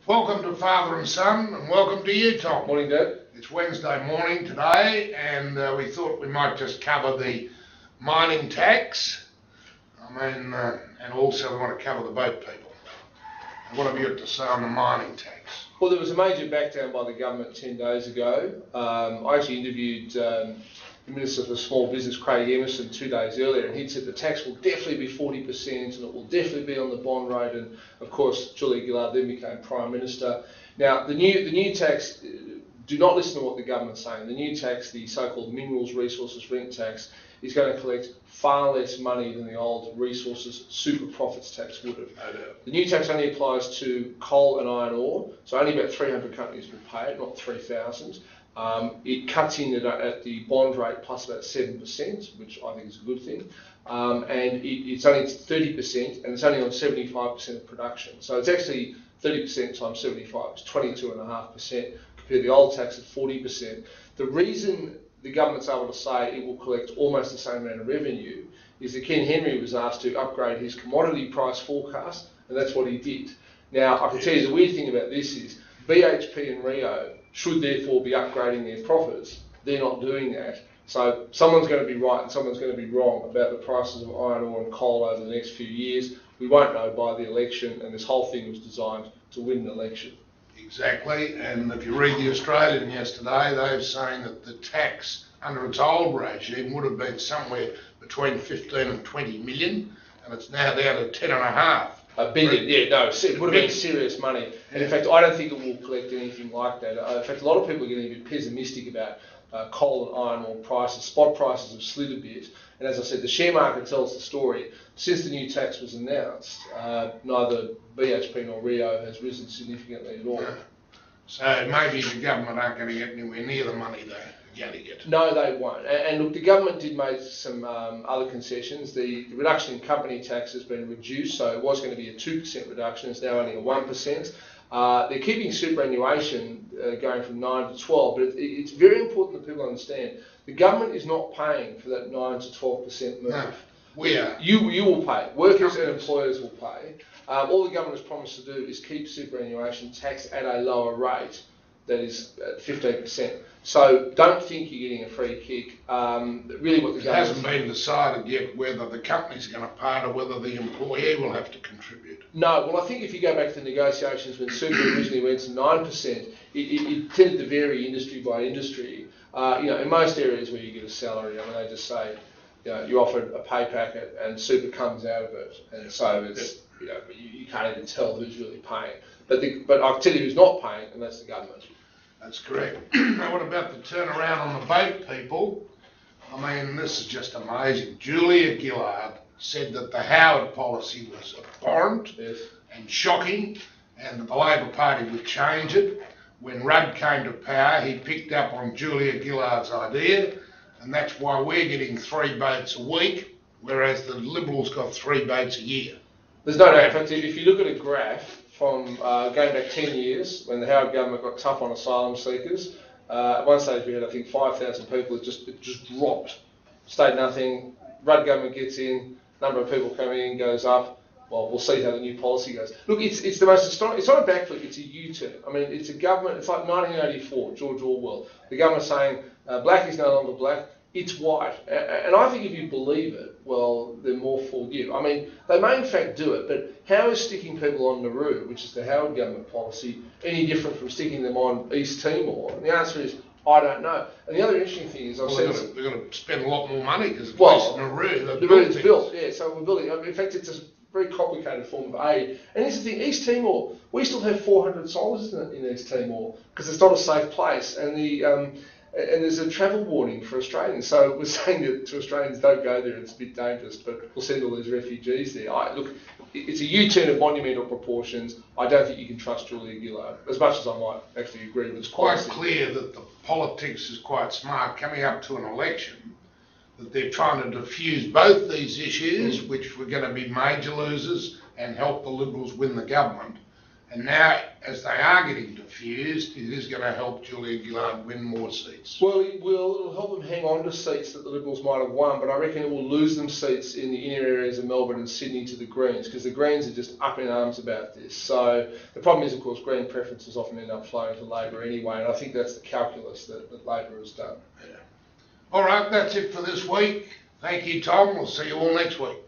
Welcome to Father and Son, and welcome to you, Tom. Morning, Dad. It's Wednesday morning today, and we thought we might just cover the mining tax. And also we want to cover the boat people. And what have you got to say on the mining tax? Well, there was a major backdown by the government 10 days ago. I actually interviewed the Minister for Small Business, Craig Emerson, 2 days earlier, and he'd said the tax will definitely be 40% and it will definitely be on the bond rate. And of course, Julia Gillard then became Prime Minister. Now, the new tax, do not listen to what the government's saying. The new tax, the so-called Minerals Resources Rent Tax, is going to collect far less money than the old Resources Super Profits Tax would have. The new tax only applies to coal and iron ore, so only about 300 companies will pay it, not 3,000. It cuts in at the bond rate plus about 7%, which I think is a good thing. And it's only 30%, and it's only on 75% of production. So it's actually 30% times 75 is 22.5%, compared to the old tax of 40%. The reason the government's able to say it will collect almost the same amount of revenue is that Ken Henry was asked to upgrade his commodity price forecast, and that's what he did. Now, I can tell you the weird thing about this is BHP and Rio should therefore be upgrading their profits. They're not doing that. So someone's going to be right and someone's going to be wrong about the prices of iron ore and coal over the next few years. We won't know by the election, and this whole thing was designed to win an election. Exactly, and if you read the Australian yesterday, they're saying that the tax under its old regime would have been somewhere between 15 and 20 million, and it's now down to 10.5. $1 billion, yeah, no, it would have been serious money. And in fact, I don't think it will collect anything like that. In fact, a lot of people are getting a bit pessimistic about coal and iron ore prices. Spot prices have slid a bit. And as I said, the share market tells the story. Since the new tax was announced, neither BHP nor Rio has risen significantly at all. So maybe the government aren't going to get anywhere near the money they're going to get. No, they won't. And look, the government did make some other concessions. The reduction in company tax has been reduced, so it was going to be a 2% reduction. It's now only a 1%. They're keeping superannuation going from 9 to 12, but it's very important that people understand the government is not paying for that 9 to 12% move. No, we are. You will pay. Workers and employers will pay. All the government has promised to do is keep superannuation tax at a lower rate, that is 15%. So don't think you're getting a free kick. Really what the government... It hasn't been decided yet whether the company's going to pay it or whether the employee will have to contribute. No, well I think if you go back to the negotiations when super originally went to 9%, it tended to vary industry by industry. In most areas where you get a salary, they just say, you offer a pay packet and super comes out of it. And so it's, you can't even tell who's really paying. But I'll tell you who's not paying, and that's the government. That's correct. Now, what about the turnaround on the boat people? This is just amazing. Julia Gillard said that the Howard policy was abhorrent and shocking, and the Labor Party would change it. When Rudd came to power, he picked up on Julia Gillard's idea, and that's why we're getting 3 boats a week, whereas the Liberals got 3 boats a year. There's no doubt. In fact, if you look at a graph from going back 10 years, when the Howard government got tough on asylum seekers, at one stage we had, I think, 5,000 people. It just dropped, stayed nothing. Rudd government gets in, number of people coming in goes up. Well, we'll see how the new policy goes. Look, it's the most historic. It's not a backflip. It's a U-turn. It's a government. It's like 1984, George Orwell. The government saying black is no longer black. It's white. And I think if you believe it, well, they're more for you. They may in fact do it, but how is sticking people on Nauru, which is the Howard government policy, any different from sticking them on East Timor? And the answer is, I don't know. And the other interesting thing is, they're going to spend a lot more money because Nauru's built. Yeah, so we're building. In fact, it's a very complicated form of aid. And here's the thing: East Timor, we still have 400 soldiers in East Timor because it's not a safe place, and and there's a travel warning for Australians. So we're saying that to Australians, don't go there, it's a bit dangerous, but we'll send all these refugees there. Look, it's a U-turn of monumental proportions. I don't think you can trust Julia Gillard, as much as I might actually agree with. It's quite clear that the politics is quite smart coming up to an election, that they're trying to diffuse both these issues, which were going to be major losers, and help the Liberals win the government. And now, as they are getting diffused, it is going to help Julia Gillard win more seats. Well, it'll help them hang on to seats that the Liberals might have won, but I reckon it will lose them seats in the inner areas of Melbourne and Sydney to the Greens, because the Greens are just up in arms about this. So the problem is, of course, Green preferences often end up flowing to Labor anyway, and I think that's the calculus that Labor has done. Yeah. All right, that's it for this week. Thank you, Tom. We'll see you all next week.